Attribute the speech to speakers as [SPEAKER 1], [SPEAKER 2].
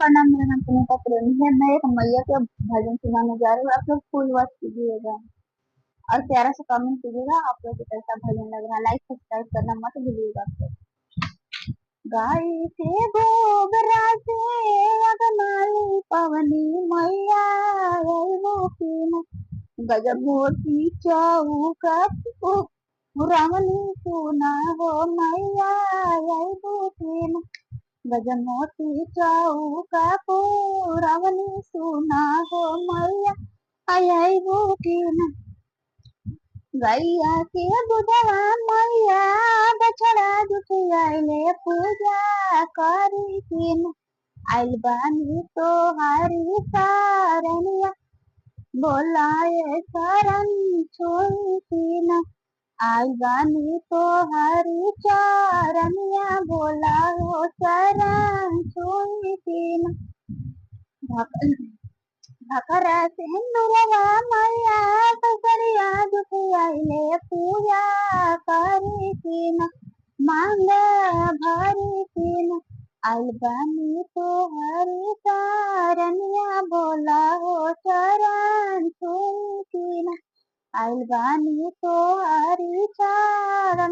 [SPEAKER 1] प्रणाम। मेरा नाम सुनीता प्रेमी है। मैं एक मैया के भजन सुनाने जा रही हूँ। आप लोग फुल वॉच कीजिएगा और प्यारा सा कमेंट कीजिएगा। आप लोग को कैसा भजन लग रहा है, लाइक सब्सक्राइब करना मत भूलिएगा। आप लोग गाय के गोबरा से अगनाली पवनी मैया वो गजब मोती चौका पुरावनी सुना हो मैया वो गजमोती चौका पुरावनी सुना हो मैया आई बुकिन गैया के दूधवा मैया बछड़ा जुटियाइले पूजा करी किन आइल बानी तोहारी सारनिया बोलाए शरण छोई किन आइल बानी तोहारी चरनिया बोला हो शरण छोई किन भकरा सिंदूरवा मैया कसरिया जुटियाइले पूजा करी किन मांग भरी किन आइल बानी तोहरी शरणिया बोला हो शरण छुई किन आइल बानी तोहरी शरण।